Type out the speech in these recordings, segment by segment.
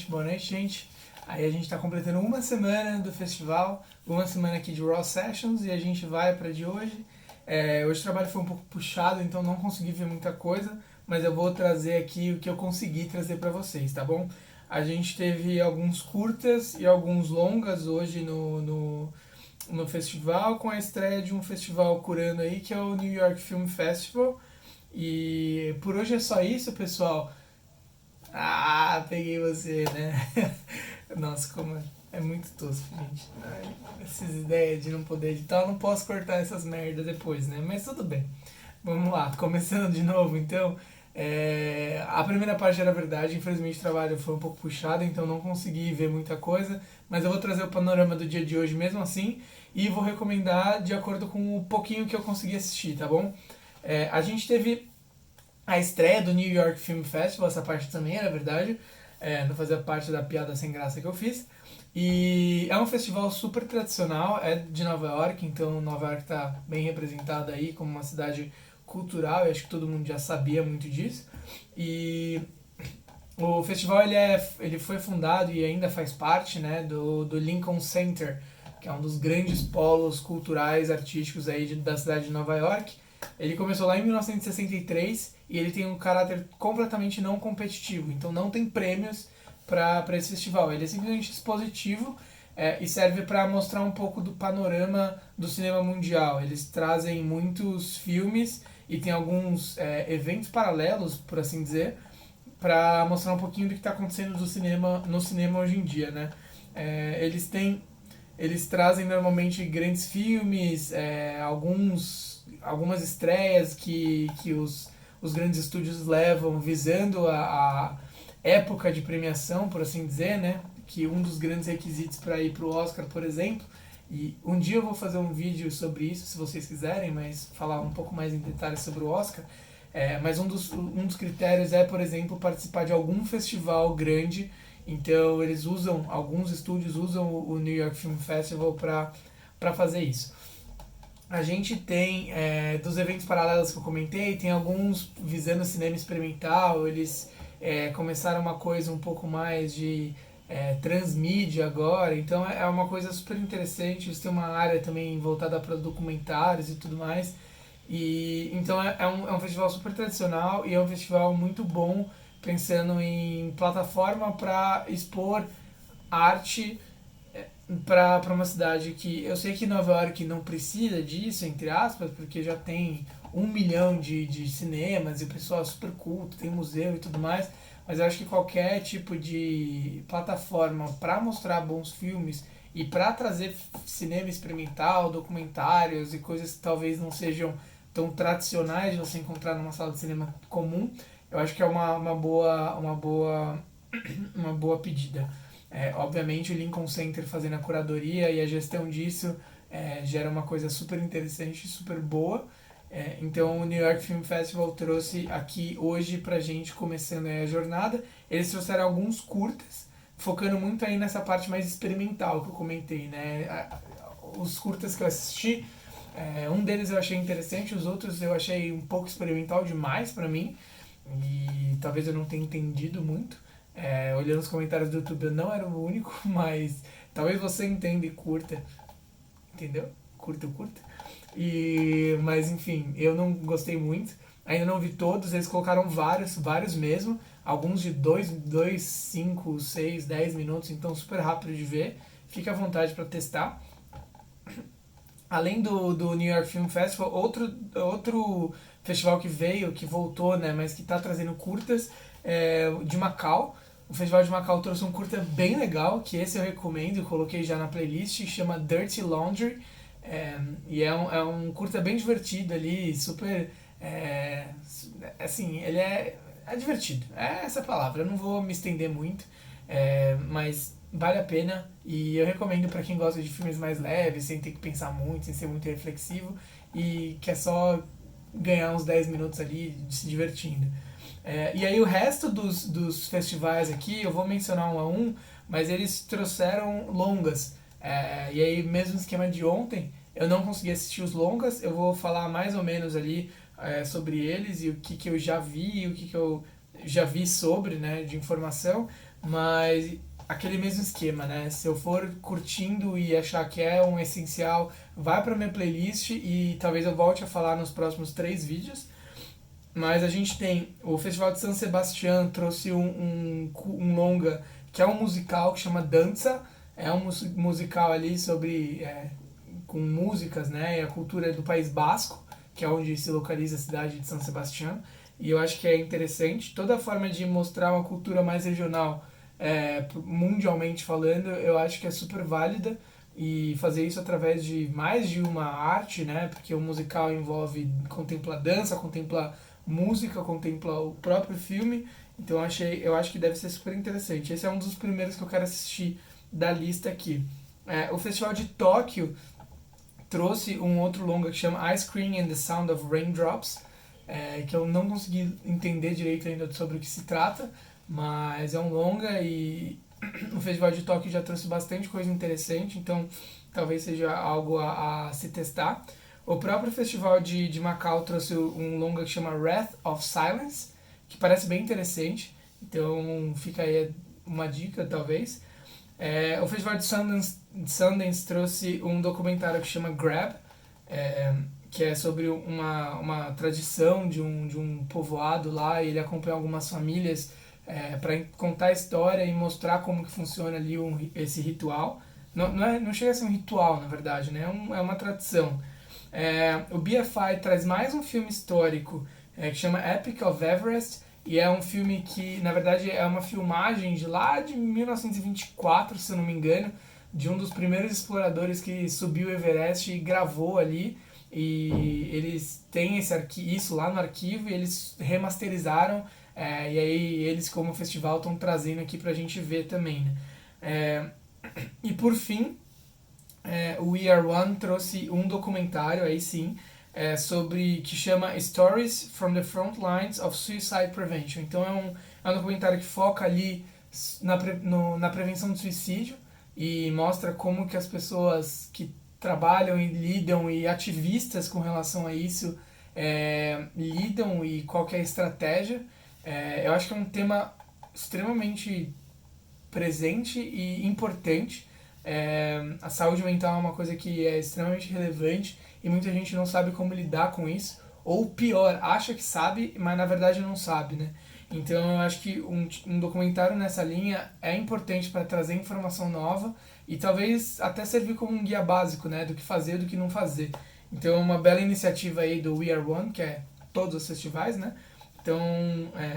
boa noite, gente. Aí a gente tá completando uma semana do festival, uma semana aqui de Raw Sessions e a gente vai pra de hoje. Hoje o trabalho foi um pouco puxado, então não consegui ver muita coisa, mas eu vou trazer aqui o que eu consegui trazer pra vocês, tá bom? A gente teve alguns curtas e alguns longas hoje no festival, com a estreia de um festival curando aí, que é o New York Film Festival. E por hoje é só isso, pessoal. Ah, peguei você, né? Nossa, como é muito tosco, gente. Ai, essas ideias de não poder editar, eu não posso cortar essas merdas depois, né? Mas tudo bem. Vamos lá, começando de novo, então. A primeira parte era verdade, infelizmente o trabalho foi um pouco puxado, então não consegui ver muita coisa, mas eu vou trazer o panorama do dia de hoje mesmo assim e vou recomendar de acordo com o pouquinho que eu consegui assistir, tá bom? A gente teve a estreia do New York Film Festival, essa parte também era verdade, não fazia parte da piada sem graça que eu fiz. E é um festival super tradicional, é de Nova York, então Nova York está bem representada aí como uma cidade cultural, e acho que todo mundo já sabia muito disso. E o festival ele foi fundado e ainda faz parte, né, do Lincoln Center, que é um dos grandes polos culturais, artísticos aí da cidade de Nova York. Ele começou lá em 1963 e ele tem um caráter completamente não competitivo, então não tem prêmios para esse festival. Ele é simplesmente expositivo e serve para mostrar um pouco do panorama do cinema mundial. Eles trazem muitos filmes e tem alguns eventos paralelos, por assim dizer, para mostrar um pouquinho do que está acontecendo no cinema hoje em dia, né? Eles trazem normalmente grandes filmes, algumas estreias que os grandes estúdios levam visando a época de premiação, por assim dizer, né? Que um dos grandes requisitos para ir para o Oscar, por exemplo, e um dia eu vou fazer um vídeo sobre isso, se vocês quiserem, mas falar um pouco mais em detalhes sobre o Oscar. Mas um dos critérios é, por exemplo, participar de algum festival grande. Então alguns estúdios usam o New York Film Festival para fazer isso. A gente tem, dos eventos paralelos que eu comentei, tem alguns visando cinema experimental, eles começaram uma coisa um pouco mais de transmídia agora, então é uma coisa super interessante, eles têm uma área também voltada para documentários e tudo mais, e então é um festival super tradicional e é um festival muito bom, pensando em plataforma para expor arte para uma cidade que eu sei que Nova York não precisa disso, entre aspas, porque já tem 1 milhão de cinemas e o pessoal é super culto, tem museu e tudo mais, mas eu acho que qualquer tipo de plataforma para mostrar bons filmes e para trazer cinema experimental, documentários e coisas que talvez não sejam tão tradicionais de você encontrar numa sala de cinema comum, eu acho que é uma boa pedida. Obviamente o Lincoln Center fazendo a curadoria e a gestão disso gera uma coisa super interessante, super boa. Então o New York Film Festival trouxe aqui hoje pra gente, começando aí a jornada. Eles trouxeram alguns curtas, focando muito aí nessa parte mais experimental que eu comentei, né? Os curtas que eu assisti, um deles eu achei interessante, os outros eu achei um pouco experimental demais pra mim, e talvez eu não tenha entendido muito. Olhando os comentários do YouTube, eu não era o único, mas talvez você entenda e curta, entendeu? Curta. Mas enfim, eu não gostei muito. Ainda não vi todos, eles colocaram vários mesmo. Alguns de 2, 5, 6, 10 minutos, então super rápido de ver. Fique à vontade para testar. Além do New York Film Festival, outro festival que veio, que voltou, né, mas que está trazendo curtas, de Macau. O Festival de Macau trouxe um curta bem legal, que esse eu recomendo, coloquei já na playlist, chama Dirty Laundry. E é um curta bem divertido ali, super. Assim, ele é divertido, é essa palavra, eu não vou me estender muito, mas vale a pena e eu recomendo para quem gosta de filmes mais leves, sem ter que pensar muito, sem ser muito reflexivo e quer só ganhar uns 10 minutos ali se divertindo. E aí o resto dos festivais aqui, eu vou mencionar um a um, mas eles trouxeram longas. E aí, mesmo esquema de ontem, eu não consegui assistir os longas, eu vou falar mais ou menos ali sobre eles e o que eu já vi e o que eu já vi sobre, né, de informação, mas aquele mesmo esquema, né? Se eu for curtindo e achar que é um essencial, vai pra minha playlist e talvez eu volte a falar nos próximos 3 vídeos. Mas a gente tem o Festival de San Sebastián trouxe um longa que é um musical que chama Dança. É um musical ali sobre com músicas, né, e a cultura do País Basco, que é onde se localiza a cidade de San Sebastián. E eu acho que é interessante. Toda forma de mostrar uma cultura mais regional, mundialmente falando, eu acho que é super válida. E fazer isso através de mais de uma arte, né? Porque o musical contempla dança, contempla música, contempla o próprio filme. Então eu acho que deve ser super interessante. Esse é um dos primeiros que eu quero assistir da lista aqui. O Festival de Tóquio trouxe um outro longa que chama Ice Cream and the Sound of Raindrops, que eu não consegui entender direito ainda sobre o que se trata, mas é um longa e o Festival de Tóquio já trouxe bastante coisa interessante, então talvez seja algo a se testar. O próprio Festival de Macau trouxe um longa que chama Wrath of Silence, que parece bem interessante, então fica aí uma dica talvez. O Festival de Sundance trouxe um documentário que chama Grab, que é sobre uma tradição de um povoado lá, e ele acompanha algumas famílias para contar a história e mostrar como que funciona ali esse ritual. Não chega a ser um ritual, na verdade, né? É uma tradição. O BFI traz mais um filme histórico que chama Epic of Everest, e é um filme que, na verdade, é uma filmagem de lá de 1924, se eu não me engano, de um dos primeiros exploradores que subiu o Everest e gravou ali. E eles têm isso lá no arquivo e eles remasterizaram. E aí eles, como festival, estão trazendo aqui pra gente ver também, né? E por fim, o We Are One trouxe um documentário, aí sim, que chama Stories from the Front Lines of Suicide Prevention. Então é um documentário que foca ali na prevenção do suicídio e mostra como que as pessoas que trabalham e lidam e ativistas com relação a isso lidam e qual que é a estratégia. Eu acho que é um tema extremamente presente e importante. A saúde mental é uma coisa que é extremamente relevante e muita gente não sabe como lidar com isso, ou pior, acha que sabe, mas na verdade não sabe, né? Então eu acho que um documentário nessa linha é importante para trazer informação nova e talvez até servir como um guia básico, né, do que fazer e do que não fazer. Então é uma bela iniciativa aí do We Are One, que é todos os festivais, né? Então,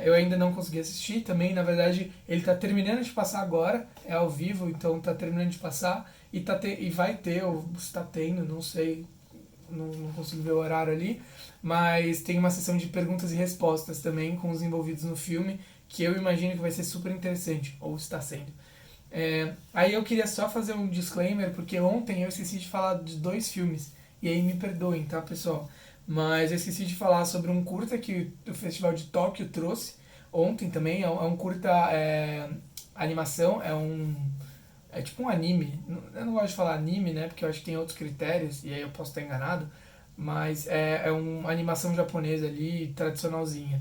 eu ainda não consegui assistir também, na verdade, ele está terminando de passar agora, é ao vivo, então está terminando de passar e vai ter, ou está tendo, não sei, não consigo ver o horário ali, mas tem uma sessão de perguntas e respostas também com os envolvidos no filme, que eu imagino que vai ser super interessante, ou está sendo. Aí eu queria só fazer um disclaimer, porque ontem eu esqueci de falar de 2 filmes, e aí me perdoem, tá, pessoal? Mas eu esqueci de falar sobre um curta que o Festival de Tóquio trouxe ontem também. É um curta animação, é tipo um anime. Eu não gosto de falar anime, né? Porque eu acho que tem outros critérios, e aí eu posso estar enganado. Mas é uma animação japonesa ali, tradicionalzinha.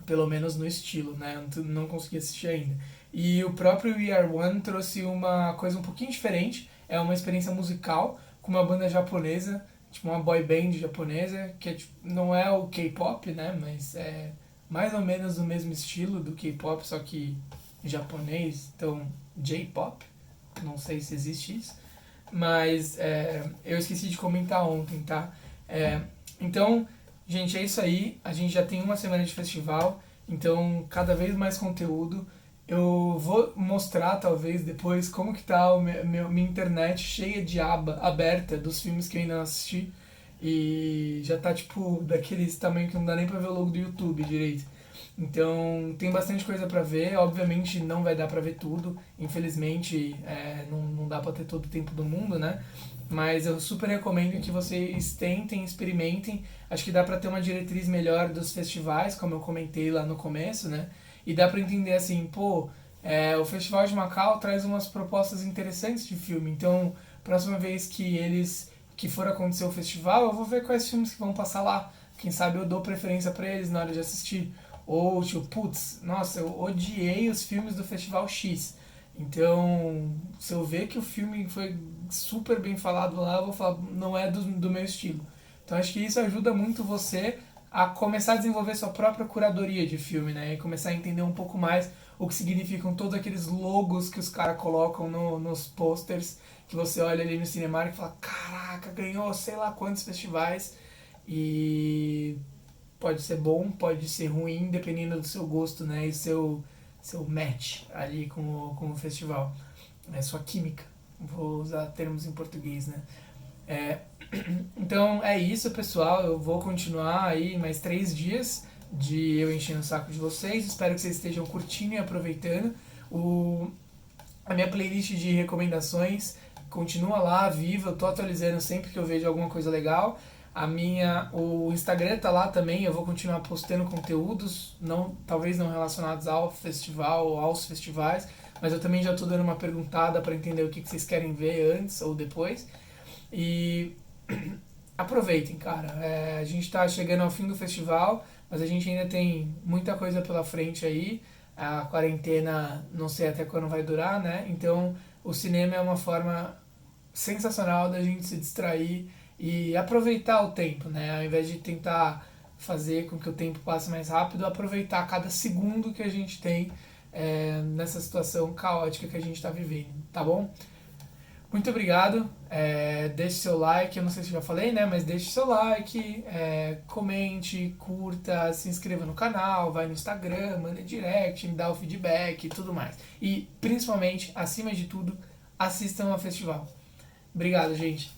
Pelo menos no estilo, né? Eu não consegui assistir ainda. E o próprio We Are One trouxe uma coisa um pouquinho diferente. É uma experiência musical com uma banda japonesa, tipo uma boy band japonesa, que não é o K-pop, né? Mas é mais ou menos o mesmo estilo do K-pop, só que japonês, então J-pop. Não sei se existe isso. Mas eu esqueci de comentar ontem, tá? Então, gente, é isso aí. A gente já tem uma semana de festival, então cada vez mais conteúdo. Eu vou mostrar, talvez, depois, como que tá minha internet cheia de aba aberta dos filmes que eu ainda não assisti. E já tá, tipo, daqueles tamanho que não dá nem pra ver o logo do YouTube direito. Então, tem bastante coisa pra ver. Obviamente, não vai dar pra ver tudo. Infelizmente, não dá pra ter todo o tempo do mundo, né? Mas eu super recomendo que vocês tentem, experimentem. Acho que dá pra ter uma diretriz melhor dos festivais, como eu comentei lá no começo, né? E dá pra entender assim, pô, o Festival de Macau traz umas propostas interessantes de filme. Então, próxima vez que for acontecer o festival, eu vou ver quais filmes que vão passar lá. Quem sabe eu dou preferência pra eles na hora de assistir. ou tipo, putz, nossa, eu odiei os filmes do Festival X. Então, se eu ver que o filme foi super bem falado lá, eu vou falar, não é do meu estilo. Então, acho que isso ajuda muito você a começar a desenvolver sua própria curadoria de filme, né? E começar a entender um pouco mais o que significam todos aqueles logos que os caras colocam nos posters, que você olha ali no Cinemark e fala, caraca, ganhou sei lá quantos festivais. E pode ser bom, pode ser ruim, dependendo do seu gosto, né? E seu match ali com o festival. É sua química. Vou usar termos em português, né? É, então é isso, pessoal. Eu vou continuar aí mais 3 dias de eu enchendo o saco de vocês. Espero que vocês estejam curtindo e aproveitando. A minha playlist de recomendações continua lá, viva. Eu tô atualizando sempre que eu vejo alguma coisa legal. O Instagram tá lá também. Eu vou continuar postando conteúdos, não, talvez não relacionados ao festival ou aos festivais, mas eu também já tô dando uma perguntada para entender o que vocês querem ver antes ou depois. E aproveitem, cara. A gente tá chegando ao fim do festival, mas a gente ainda tem muita coisa pela frente aí. A quarentena não sei até quando vai durar, né? Então o cinema é uma forma sensacional da gente se distrair e aproveitar o tempo, né? Ao invés de tentar fazer com que o tempo passe mais rápido, aproveitar cada segundo que a gente tem nessa situação caótica que a gente está vivendo, tá bom? Muito obrigado, deixe seu like, eu não sei se já falei, né, mas deixe seu like, comente, curta, se inscreva no canal, vai no Instagram, manda direct, me dá o feedback e tudo mais. E, principalmente, acima de tudo, assistam ao festival. Obrigado, gente.